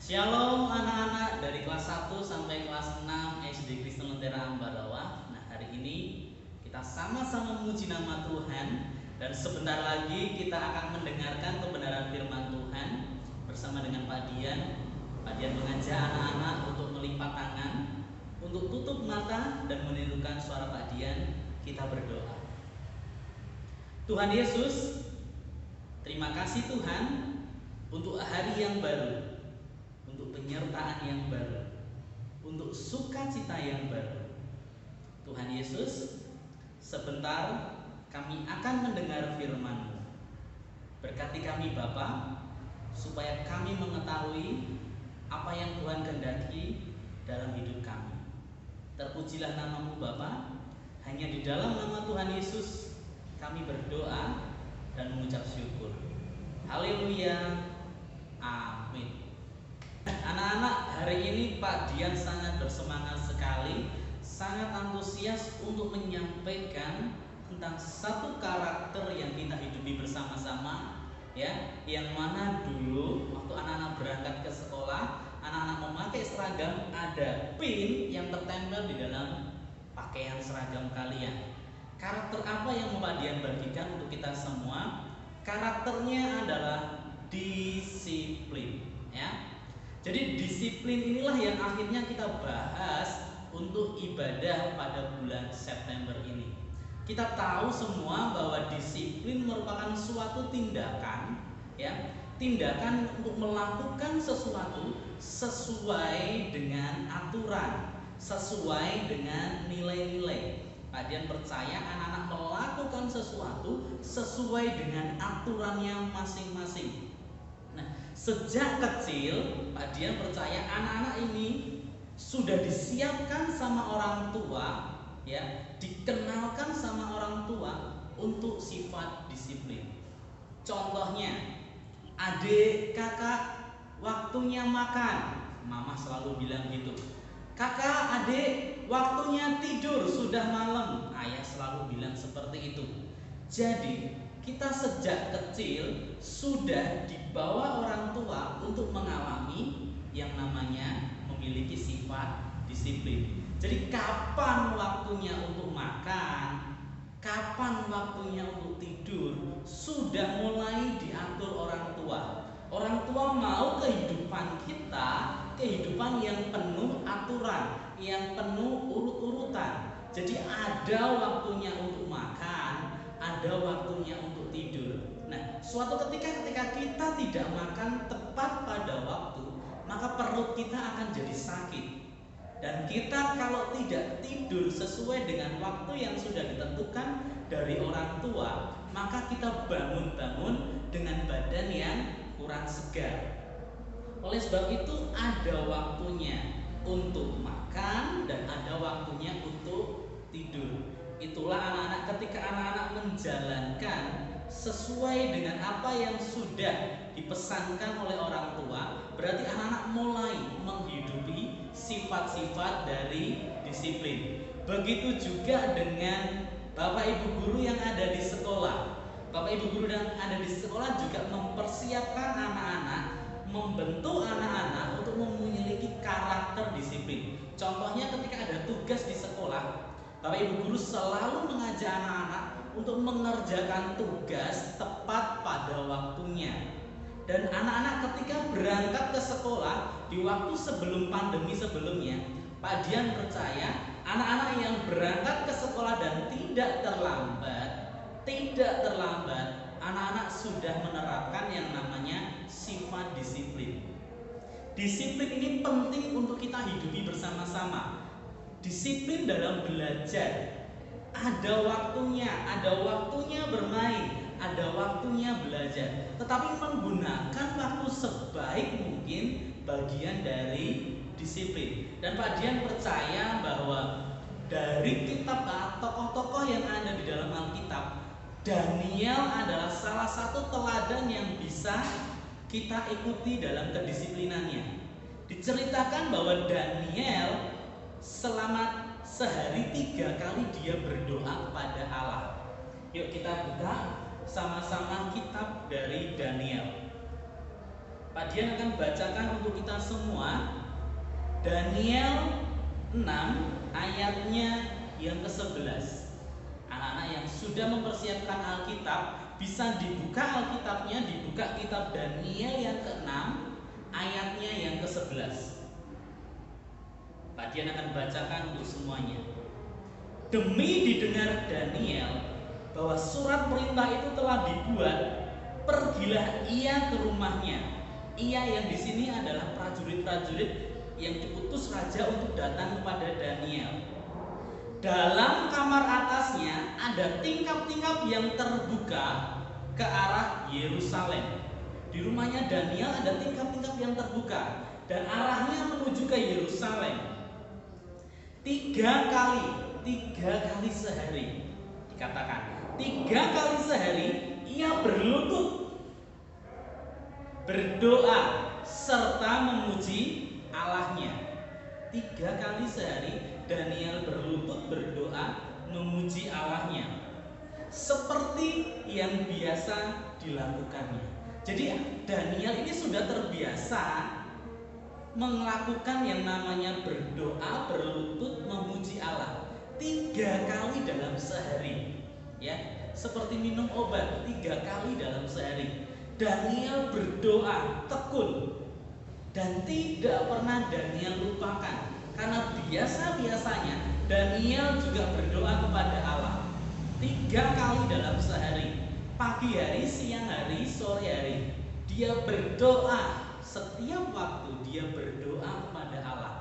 Shalom anak-anak dari kelas 1 sampai kelas 6 SD Kristen Lentera Ambarawa. Nah, hari ini kita sama-sama memuji nama Tuhan dan sebentar lagi kita akan mendengarkan kebenaran firman Tuhan bersama dengan Pak Dian. Pak Dian mengajak anak-anak untuk melipat tangan, untuk tutup mata dan menirukan suara Pak Dian. Kita berdoa. Tuhan Yesus, terima kasih Tuhan untuk hari yang baru, untuk penyertaan yang baru, untuk sukacita yang baru. Tuhan Yesus, sebentar kami akan mendengar firman-Mu. Berkati kami Bapa, supaya kami mengetahui apa yang Tuhan kehendaki dalam hidup kami. Terpujilah nama-Mu Bapa. Hanya di dalam nama Tuhan Yesus kami berdoa dan mengucap syukur. Haleluya. Amin. Anak-anak, hari ini Pak Dian sangat bersemangat sekali, sangat antusias untuk menyampaikan tentang satu karakter yang kita hidupi bersama-sama, ya, yang mana dulu waktu anak-anak berangkat ke sekolah, anak-anak memakai seragam, ada pin yang tertempel di dalam pakaian seragam kalian. Karakter apa yang Pak Dian bagikan untuk kita semua? Karakternya adalah disiplin, ya. Jadi disiplin inilah yang akhirnya kita bahas untuk ibadah pada bulan September ini. Kita tahu semua bahwa disiplin merupakan suatu tindakan, ya, tindakan untuk melakukan sesuatu sesuai dengan aturan, sesuai dengan nilai-nilai. Pak Dian percaya anak-anak melakukan sesuatu sesuai dengan aturannya masing-masing. Nah, sejak kecil Pak Dian percaya anak-anak ini sudah disiapkan sama orang tua, ya, dikenalkan sama orang tua untuk sifat disiplin. Contohnya, adik, kakak, waktunya makan, mama selalu bilang gitu. Kakak, adik, waktunya tidur, sudah malam, ayah selalu bilang seperti itu. Jadi kita sejak kecil sudah dibawa orang tua untuk mengalami yang namanya memiliki sifat disiplin. Jadi kapan waktunya untuk makan, kapan waktunya untuk tidur, sudah mulai diatur orang tua. Orang tua mau kehidupan kita, kehidupan yang penuh aturan, yang penuh urut-urutan. Jadi ada waktunya untuk makan, ada waktunya untuk tidur. Nah, suatu ketika kita tidak makan tepat pada waktu, maka perut kita akan jadi sakit. Dan kita kalau tidak tidur sesuai dengan waktu yang sudah ditentukan dari orang tua, maka kita bangun-bangun dengan badan yang kurang segar. Oleh sebab itu ada waktunya untuk makan dan ada waktunya untuk tidur. Itulah anak-anak, ketika anak-anak menjalankan sesuai dengan apa yang sudah dipesankan oleh orang tua, berarti anak-anak mulai menghidupi sifat-sifat dari disiplin. Begitu juga dengan Bapak Ibu guru yang ada di sekolah. Bapak Ibu guru yang ada di sekolah juga mempersiapkan anak-anak, membentuk anak-anak untuk memiliki karakter disiplin. Contohnya ketika ada tugas di sekolah, Bapak Ibu guru selalu mengajak anak-anak untuk mengerjakan tugas tepat pada waktunya. Dan anak-anak ketika berangkat ke sekolah di waktu sebelum pandemi sebelumnya, Pak Dian percaya anak-anak yang berangkat ke sekolah dan tidak terlambat, anak-anak sudah menerapkan yang namanya sifat disiplin. Disiplin ini penting untuk kita hidupi bersama-sama. Disiplin dalam belajar, ada waktunya bermain, ada waktunya belajar, tetapi menggunakan waktu sebaik mungkin bagian dari disiplin. Dan Pak Dian percaya bahwa dari kitab tokoh-tokoh yang ada di dalam Alkitab, Daniel adalah salah satu teladan yang bisa kita ikuti dalam kedisiplinannya. Diceritakan bahwa Daniel selama sehari 3 kali dia berdoa kepada Allah. Yuk kita buka sama-sama kitab dari Daniel. Pak Dian akan bacakan untuk kita semua Daniel 6 ayatnya yang ke-11. Anak-anak yang sudah mempersiapkan Alkitab, bisa dibuka Alkitabnya, dibuka kitab Daniel yang ke-6 ayatnya yang ke-11. Pak Dian akan bacakan untuk semuanya. Demi didengar Daniel bahwa surat perintah itu telah dibuat, pergilah ia ke rumahnya. Ia yang di sini adalah prajurit-prajurit yang diutus raja untuk datang kepada Daniel. Dalam kamar atasnya ada tingkap-tingkap yang terbuka ke arah Yerusalem. Di rumahnya Daniel ada tingkap-tingkap yang terbuka dan arahnya menuju ke Yerusalem. 3 kali sehari, dikatakan 3 kali sehari ia berlutut, berdoa serta memuji Allahnya. 3 kali sehari Daniel berlutut, berdoa, memuji Allahnya, seperti yang biasa dilakukannya. Jadi Daniel ini sudah terbiasa melakukan yang namanya berdoa, berlutut, memuji Allah 3 kali dalam sehari, ya, seperti minum obat 3 kali dalam sehari. Daniel berdoa tekun dan tidak pernah Daniel lupakan, karena biasa-biasanya Daniel juga berdoa kepada Allah 3 kali dalam sehari. Pagi hari, siang hari, sore hari, dia berdoa. Setiap waktu dia berdoa kepada Allah.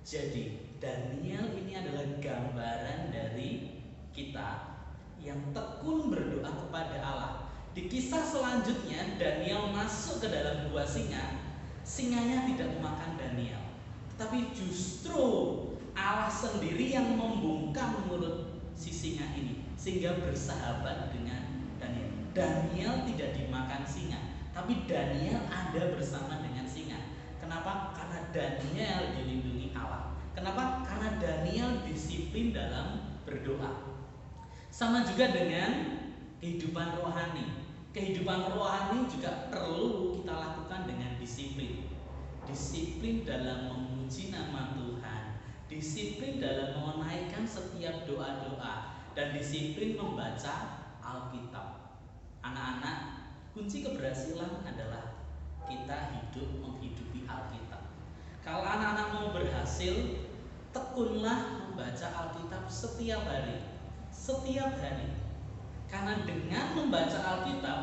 Jadi Daniel ini adalah gambaran dari kita yang tekun berdoa kepada Allah. Di kisah selanjutnya Daniel masuk ke dalam gua singa. Singanya tidak memakan Daniel, tetapi justru Allah sendiri yang membungkam mulut si singa ini sehingga bersahabat dengan Daniel. Daniel tidak dimakan singa, tapi Daniel ada bersama dengan singa. Kenapa? Karena Daniel dilindungi Allah. Kenapa? Karena Daniel disiplin dalam berdoa. Sama juga dengan kehidupan rohani. Kehidupan rohani juga perlu kita lakukan dengan disiplin. Disiplin dalam memuji nama Tuhan, disiplin dalam menaikkan setiap doa-doa, dan disiplin membaca Alkitab. Anak-anak, kunci keberhasilan adalah kita hidup menghidupi Alkitab. Kalau anak-anak mau berhasil, tekunlah membaca Alkitab setiap hari. Setiap hari. Karena dengan membaca Alkitab,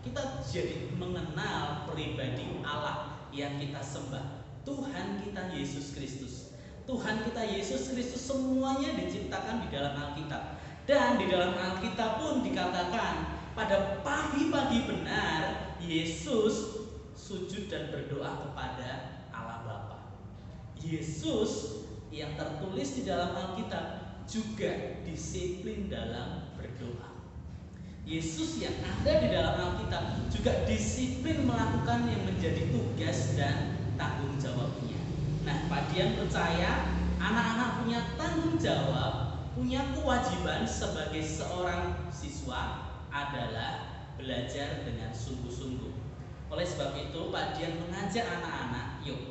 kita jadi mengenal pribadi Allah yang kita sembah, Tuhan kita Yesus Kristus. Tuhan kita Yesus Kristus semuanya diciptakan di dalam Alkitab. Dan di dalam Alkitab pun dikatakan pada pagi-pagi benar Yesus sujud dan berdoa kepada Allah Bapa. Yesus yang tertulis di dalam Alkitab juga disiplin dalam berdoa. Yesus yang ada di dalam Alkitab juga disiplin melakukan yang menjadi tugas dan tanggung jawabnya. Nah, Pak Dian percaya anak-anak punya tanggung jawab, punya kewajiban sebagai seorang siswa adalah belajar dengan sungguh-sungguh. Oleh sebab itu, Pak Dian mengajak anak-anak, yuk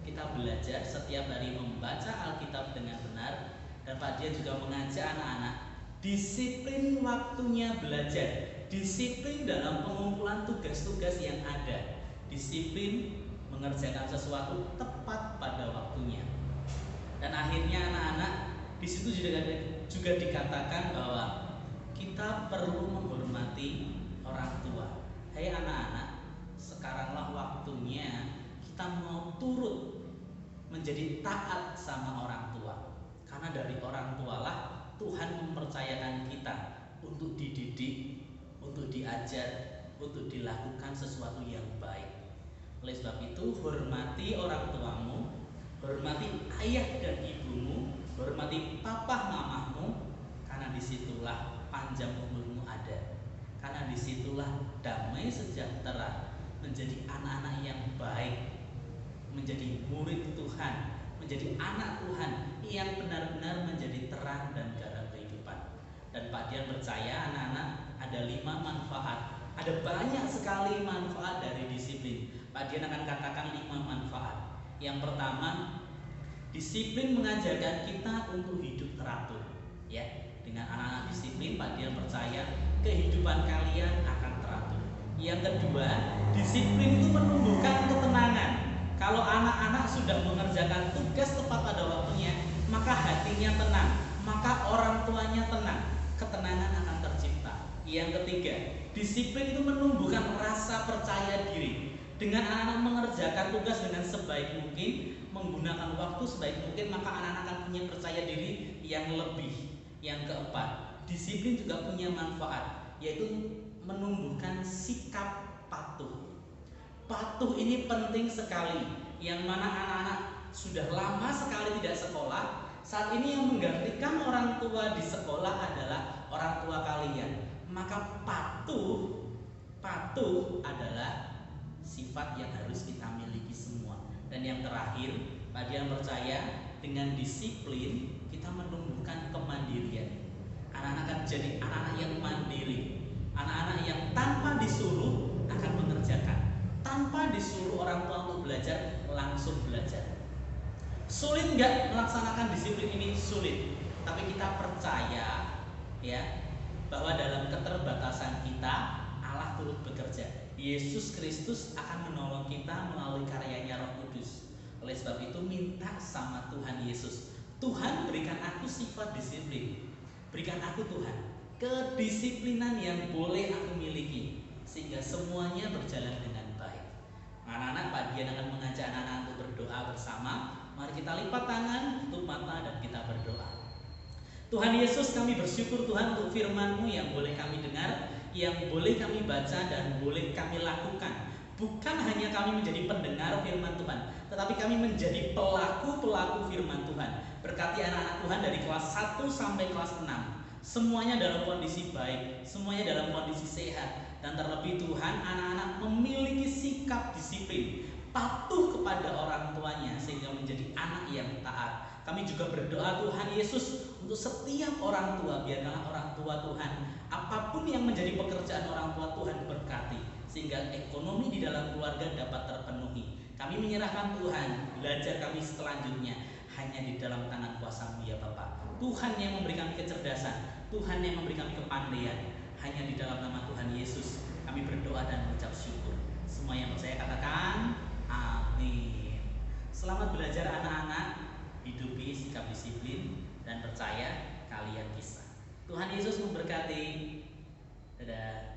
kita belajar setiap hari membaca Alkitab dengan benar. Dan Pak Dian juga mengajak anak-anak disiplin waktunya belajar, disiplin dalam pengumpulan tugas-tugas yang ada, disiplin mengerjakan sesuatu tepat pada waktunya. Dan akhirnya anak-anak di situ juga dikatakan bahwa kita perlu menghormati orang tua. Hai anak-anak, sekaranglah waktunya kita mau turut menjadi taat sama orang tua. Karena dari orang tualah Tuhan mempercayakan kita untuk dididik, untuk diajar, untuk dilakukan sesuatu yang baik. Oleh sebab itu, hormati orang tuamu, hormati ayah dan ibumu, hormati papa mamamu, karena disitulah panjang umurmu ada. Karena disitulah damai sejahtera, menjadi anak-anak yang baik, menjadi murid Tuhan, menjadi anak Tuhan yang benar-benar menjadi terang dan garam kehidupan. Dan Pak Dian percaya anak-anak ada 5 manfaat. Ada banyak sekali manfaat dari Pak Dian akan katakan 5 manfaat. Yang pertama, disiplin mengajarkan kita untuk hidup teratur. Ya, dengan anak-anak disiplin, Pak Dian percaya kehidupan kalian akan teratur. Yang kedua, disiplin itu menumbuhkan ketenangan. Kalau anak-anak sudah mengerjakan tugas tepat pada waktunya, maka hatinya tenang, maka orang tuanya tenang, ketenangan akan tercipta. Yang ketiga, disiplin itu menumbuhkan rasa percaya diri. Dengan anak-anak mengerjakan tugas dengan sebaik mungkin, menggunakan waktu sebaik mungkin, maka anak-anak akan punya percaya diri yang lebih. Yang keempat, disiplin juga punya manfaat, yaitu menumbuhkan sikap patuh. Patuh ini penting sekali, yang mana anak-anak sudah lama sekali tidak sekolah. Saat ini yang menggantikan orang tua di sekolah adalah orang tua kalian. Maka patuh adalah sifat yang harus kita miliki semua. Dan yang terakhir, Pak Dian percaya dengan disiplin kita menumbuhkan kemandirian. Anak-anak akan jadi anak-anak yang mandiri, anak-anak yang tanpa disuruh akan mengerjakan, tanpa disuruh orang tua untuk belajar, langsung belajar. Sulit nggak melaksanakan disiplin ini? Sulit. Tapi kita percaya ya bahwa dalam keterbatasan kita Allah turut bekerja. Yesus Kristus akan menolong kita melalui karyanya Roh Kudus. Oleh sebab itu minta sama Tuhan Yesus, Tuhan berikan aku sifat disiplin, berikan aku Tuhan kedisiplinan yang boleh aku miliki, sehingga semuanya berjalan dengan baik. Anak-anak, Pak Dian akan mengajak anak-anak untuk berdoa bersama. Mari kita lipat tangan, tutup mata, dan kita berdoa. Tuhan Yesus, kami bersyukur Tuhan untuk firman-Mu yang boleh kami dengar, yang boleh kami baca dan boleh kami lakukan. Bukan hanya kami menjadi pendengar firman Tuhan, tetapi kami menjadi pelaku-pelaku firman Tuhan. Berkati anak-anak Tuhan dari kelas 1 sampai kelas 6. Semuanya dalam kondisi baik, semuanya dalam kondisi sehat. Dan terlebih Tuhan, anak-anak memiliki sikap disiplin, patuh kepada orang tuanya, sehingga menjadi anak yang taat. Kami juga berdoa Tuhan Yesus untuk setiap orang tua, biarkanlah orang tua Tuhan, apapun yang menjadi pekerjaan orang tua Tuhan berkati, sehingga ekonomi di dalam keluarga dapat terpenuhi. Kami menyerahkan Tuhan, belajar kami selanjutnya hanya di dalam tangan kuasa-Mu ya Bapa. Tuhan yang memberi kami kecerdasan, Tuhan yang memberi kami kepandaian. Hanya di dalam nama Tuhan Yesus kami berdoa dan mengucap syukur. Semua yang percaya katakan amin. Selamat belajar anak-anak, hidupi sikap disiplin dan percaya kalian bisa. Tuhan Yesus memberkati. Dadah.